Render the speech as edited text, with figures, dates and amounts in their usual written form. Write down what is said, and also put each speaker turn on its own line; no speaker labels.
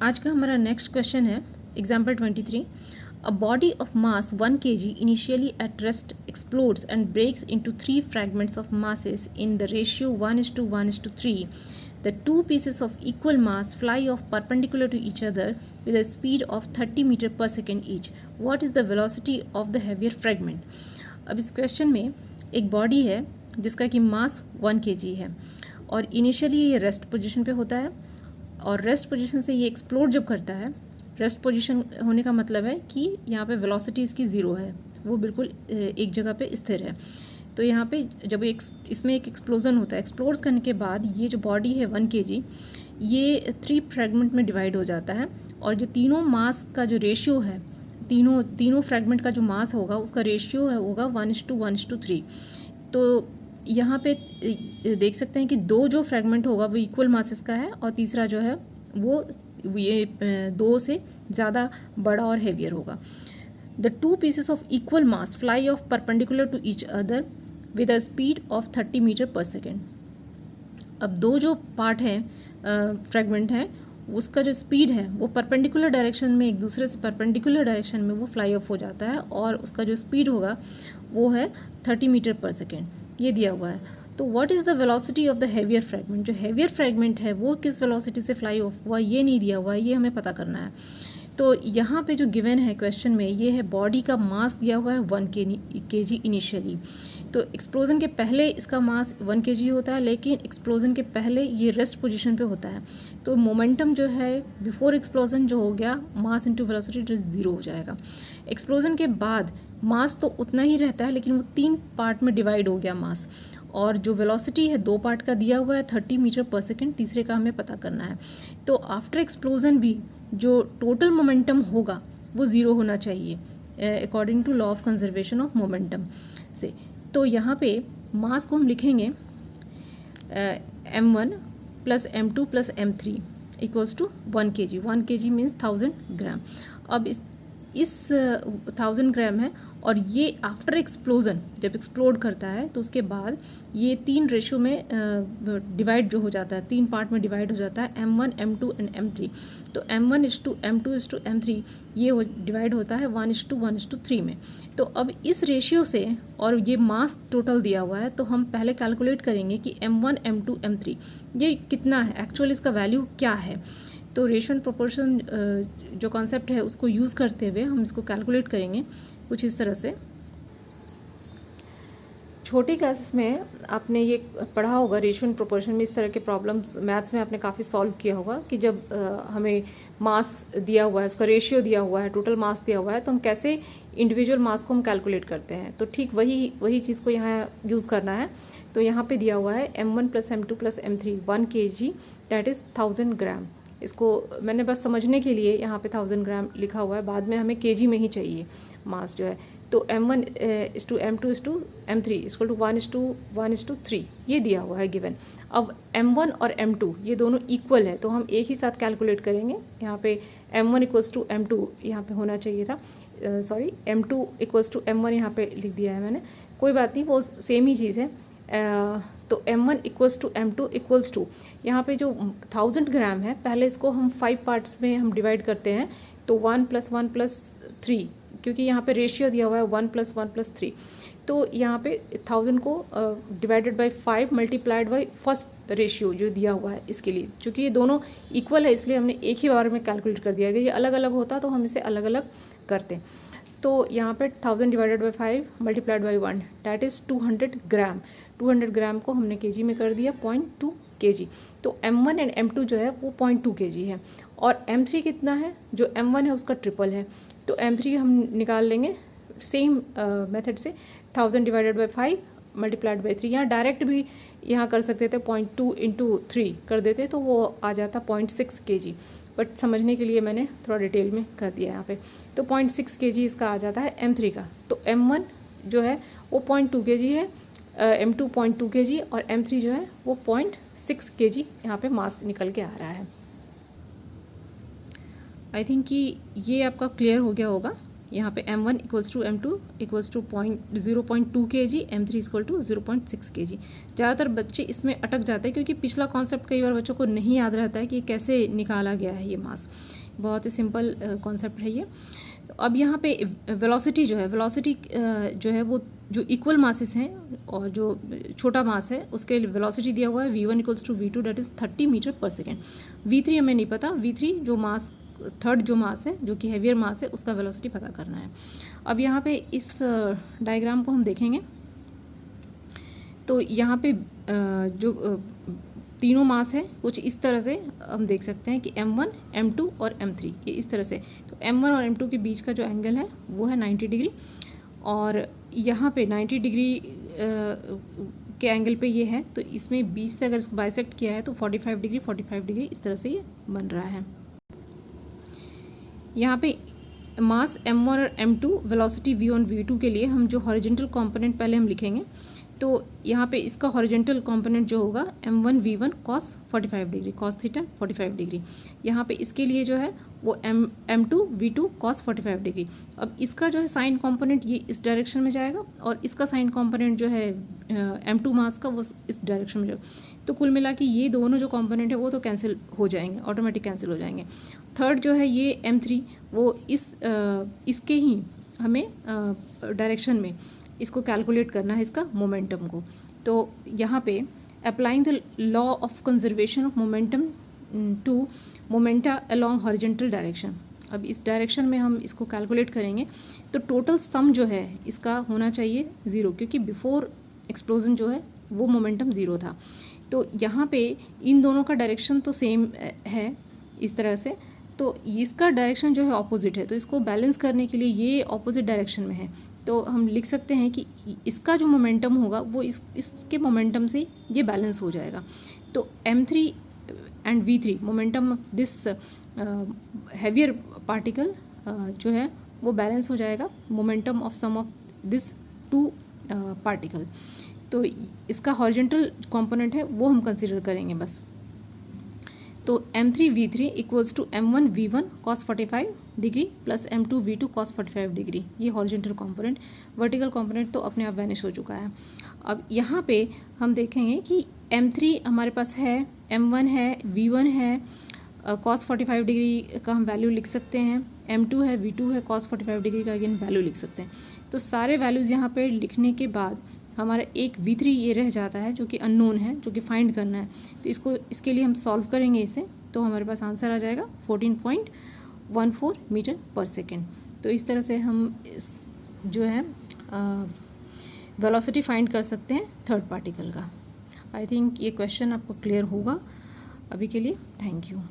आज का हमारा नेक्स्ट क्वेश्चन है example 23। A body of mass 1 kg initially at rest explodes and breaks into 3 fragments of masses in the ratio 1:1:3. The two pieces of equal mass fly off perpendicular to each other with a speed of 30 meter per second each. What is the velocity of the heavier fragment? अब इस question में एक body है जिसका कि मास 1 kg है और initially ये रेस्ट पोजीशन पे होता है और रेस्ट पोजीशन से ये एक्सप्लोड जब करता है, रेस्ट पोजीशन होने का मतलब है कि यहाँ पे वेलोसिटी इसकी ज़ीरो है, वो बिल्कुल एक जगह पे स्थिर है। तो यहाँ पे जब इसमें एक एक्सप्लोजन होता है, एक्सप्लोड करने के बाद ये जो बॉडी है 1 kg ये 3 फ्रैगमेंट में डिवाइड हो जाता है और जो तीनों मास का जो रेशियो है, तीनों फ्रैगमेंट का जो मास होगा उसका रेशियो है होगा 1:1:3। तो यहाँ पे देख सकते हैं कि दो जो फ्रैगमेंट होगा वो इक्वल मासेस का है और तीसरा जो है वो ये 2 से ज़्यादा बड़ा और हैवियर होगा। The two pieces of equal mass fly off perpendicular to each other with a speed of 30 metre per second. अब दो जो पार्ट हैं फ्रैगमेंट हैं उसका जो स्पीड है वो परपेंडिकुलर डायरेक्शन में, एक दूसरे से परपेंडिकुलर डायरेक्शन में वो फ्लाई ऑफ हो जाता है और उसका जो स्पीड होगा वो है 30 मीटर पर सेकेंड, ये दिया हुआ है। तो what is the velocity of the heavier fragment? जो हैवियर फ्रैगमेंट है वो किस वेलोसिटी से फ्लाई ऑफ हुआ ये नहीं दिया हुआ है, ये हमें पता करना है। तो यहाँ पे जो गिवन है क्वेश्चन में ये है बॉडी का मास दिया हुआ है 1 kg इनिशियली। तो एक्सप्लोजन के पहले इसका मास 1 kg होता है, लेकिन एक्सप्लोजन के पहले ये रेस्ट पोजीशन पे होता है। तो मोमेंटम जो है बिफोर एक्सप्लोजन जो हो गया मास इंटू वेलोसिटी 0 हो जाएगा। एक्सप्लोजन के बाद मास तो उतना ही रहता है लेकिन वो 3 पार्ट में डिवाइड हो गया मास, और जो वेलोसिटी है 2 पार्ट का दिया हुआ है 30 मीटर पर सेकेंड, तीसरे का हमें पता करना है। तो आफ्टर एक्सप्लोजन भी जो टोटल मोमेंटम होगा वो 0 होना चाहिए according to law of conservation of momentum से। तो यहाँ पे मास को हम लिखेंगे m1 plus m2 plus m3 equals to 1 kg। 1 kg means 1000 gram. अब इस 1000 ग्राम है और ये आफ्टर एक्सप्लोजन जब एक्सप्लोड करता है तो उसके बाद ये 3 रेशियो में डिवाइड जो हो जाता है, 3 पार्ट में डिवाइड हो जाता है, m1 m2 एंड m3। तो m1:m2:m3 ये डिवाइड होता है 1:1:3 में। तो अब इस रेशियो से और ये मास टोटल दिया हुआ है तो हम पहले कैलकुलेट करेंगे कि m1 m2 m3 ये कितना है, एक्चुअल इसका वैल्यू क्या है। तो रेशियो एंड प्रोपोर्शन जो कॉन्सेप्ट है उसको यूज़ करते हुए हम इसको कैलकुलेट करेंगे कुछ इस तरह से। छोटी क्लासेस में आपने ये पढ़ा होगा, रेशियो एंड प्रोपोर्शन में इस तरह के प्रॉब्लम्स मैथ्स में आपने काफ़ी सॉल्व किया होगा कि जब हमें मास दिया हुआ है, उसका रेशियो दिया हुआ है, टोटल मास दिया हुआ है, तो हम कैसे इंडिविजुअल मास को हम कैलकुलेट करते हैं। तो ठीक वही चीज़ को यहाँ यूज़ करना है। तो यहाँ पे दिया हुआ है m1 plus m2 plus m3 1 kg that is 1000 ग्राम। इसको मैंने बस समझने के लिए यहाँ पे 1000 ग्राम लिखा हुआ है, बाद में हमें kg में ही चाहिए मास जो है। तो m1:m2:m3 इक्वल टू 1:1:3 ये दिया हुआ है गिवन। अब m1 और m2 ये दोनों इक्वल है तो हम एक ही साथ कैलकुलेट करेंगे। यहाँ पे m1 इक्वल्स टू m2 यहाँ पे होना चाहिए था, sorry m2 equals to m1 यहाँ पे लिख दिया है मैंने, कोई बात नहीं, वो सेम ही चीज़ है। तो m1 equals to m2 equals to यहाँ पे जो 1000 ग्राम है पहले इसको हम 5 पार्ट्स में हम डिवाइड करते हैं। तो 1 + 1 + 3 क्योंकि यहाँ पे रेशियो दिया हुआ है 1 + 1 + 3। तो यहाँ पे 1000 को divided by 5 multiplied by first ratio जो दिया हुआ है इसके लिए, क्योंकि ये दोनों इक्वल है इसलिए हमने एक ही बार में कैलकुलेट कर दिया। अगर ये अलग अलग होता तो हम इसे अलग अलग करते। तो यहाँ पे 1000 divided by 5 multiplied by 1 that is 200 ग्राम। 200 ग्राम को हमने केजी में कर दिया 0.2 kg। तो m1 एंड m2 जो है वो 0.2 kg है और m3 कितना है, जो m1 है उसका ट्रिपल है। तो m3 हम निकाल लेंगे सेम मेथड से, 1000 डिवाइडेड बाय 5 मल्टीप्लाइड बाय 3। यहाँ डायरेक्ट भी यहाँ कर सकते थे, 0.2 × 3 कर देते तो वो आ जाता 0.6 kg, बट समझने के लिए मैंने थोड़ा डिटेल में कर दिया यहाँ पे। तो 0.6 kg इसका आ जाता है m3 का। तो m1 जो है वो 0.2 kg है, m2 0.2 kg और m3 जो है वो 0.6 kg यहाँ पे मास निकल के आ रहा है। आई थिंक कि ये आपका क्लियर हो गया होगा। यहाँ पे m1 equals to m2 equals to 0.2 kg, m3 equal to 0.6 kg। ज़्यादातर बच्चे इसमें अटक जाते हैं क्योंकि पिछला कॉन्सेप्ट कई बार बच्चों को नहीं याद रहता है कि कैसे निकाला गया है ये मास। बहुत ही सिंपल कॉन्सेप्ट है ये। अब यहाँ पे वेलोसिटी जो है, वेलोसिटी जो है वो जो इक्वल मासेस हैं और जो छोटा मास है उसके वेलोसिटी दिया हुआ है v1 equals to v2 that is 30 metre per second. v3 हमें नहीं पता, v3 जो मास थर्ड जो मास है जो कि हैवियर मास है उसका वेलोसिटी पता करना है। अब यहाँ पे इस डायग्राम को हम देखेंगे तो यहाँ पे जो तीनों मास है कुछ इस तरह से हम देख सकते हैं कि m1, m2 और m3 ये इस तरह से। तो m1 और m2 के बीच का जो एंगल है वो है 90 डिग्री और यहाँ पे 90 डिग्री के एंगल पे ये है, तो इसमें 20 से अगर इसको बाइसेक्ट किया है तो 45 डिग्री इस तरह से ये बन रहा है। यहाँ पे मास m1 और m2, वेलोसिटी v1 v2 के लिए हम जो हॉरिजॉन्टल कंपोनेंट पहले हम लिखेंगे, तो यहाँ पे इसका हॉरिजॉन्टल कंपोनेंट जो होगा m1 v1 cos 45 degree, cos theta 45 degree. यहाँ पे इसके लिए जो है वो m2 v2 cos 45 डिग्री। अब इसका जो है साइन कंपोनेंट ये इस डायरेक्शन में जाएगा और इसका साइन कंपोनेंट जो है m2 मास का वो इस डायरेक्शन में जाएगा। तो कुल मिला के ये दोनों जो कंपोनेंट है वो तो कैंसिल हो जाएंगे, ऑटोमेटिक कैंसिल हो जाएंगे। थर्ड जो है ये m3 वो इसके ही हमें डायरेक्शन में इसको कैलकुलेट करना है, इसका मोमेंटम को। तो यहाँ पे applying the law of conservation of momentum to momenta along horizontal direction. अब इस डायरेक्शन में हम इसको कैलकुलेट करेंगे तो टोटल सम जो है इसका होना चाहिए 0, क्योंकि बिफोर एक्सप्लोजन जो है वो मोमेंटम 0 था। तो यहाँ पे इन दोनों का डायरेक्शन तो सेम है इस तरह से, तो इसका डायरेक्शन जो है ऑपोजिट है, तो इसको बैलेंस करने के लिए ये ऑपोजिट डायरेक्शन में है। तो हम लिख सकते हैं कि इसका जो मोमेंटम होगा वो इसके मोमेंटम से ये बैलेंस हो जाएगा। तो m3 and v3 momentum this heavier particle जो है वो बैलेंस हो जाएगा momentum of sum of this two particle. तो इसका हॉरिजॉन्टल कंपोनेंट है वो हम कंसीडर करेंगे बस। तो m3 v3 equals to m1 v1 cos 45 degree plus m2 v2 cos 45 degree, ये हॉरिजॉन्टल कंपोनेंट। वर्टिकल कंपोनेंट तो अपने आप वैनिश हो चुका है। अब यहाँ पे हम देखेंगे कि m3 हमारे पास है, m1 है, v1 है, cos 45 डिग्री का हम वैल्यू लिख सकते हैं, m2 है, v2 है, cos 45 डिग्री का अगेन वैल्यू लिख सकते हैं। तो सारे वैल्यूज़ यहाँ पे लिखने के बाद हमारा एक v3 ये रह जाता है जो कि अननोन है, जो कि फाइंड करना है। तो इसके लिए हम सॉल्व करेंगे इसे, तो हमारे पास आंसर आ जाएगा 14.14 मीटर पर सेकेंड। तो इस तरह से हम जो है वेलोसिटी फाइंड कर सकते हैं थर्ड पार्टिकल का। आई थिंक ये क्वेश्चन आपको क्लियर होगा। अभी के लिए थैंक यू।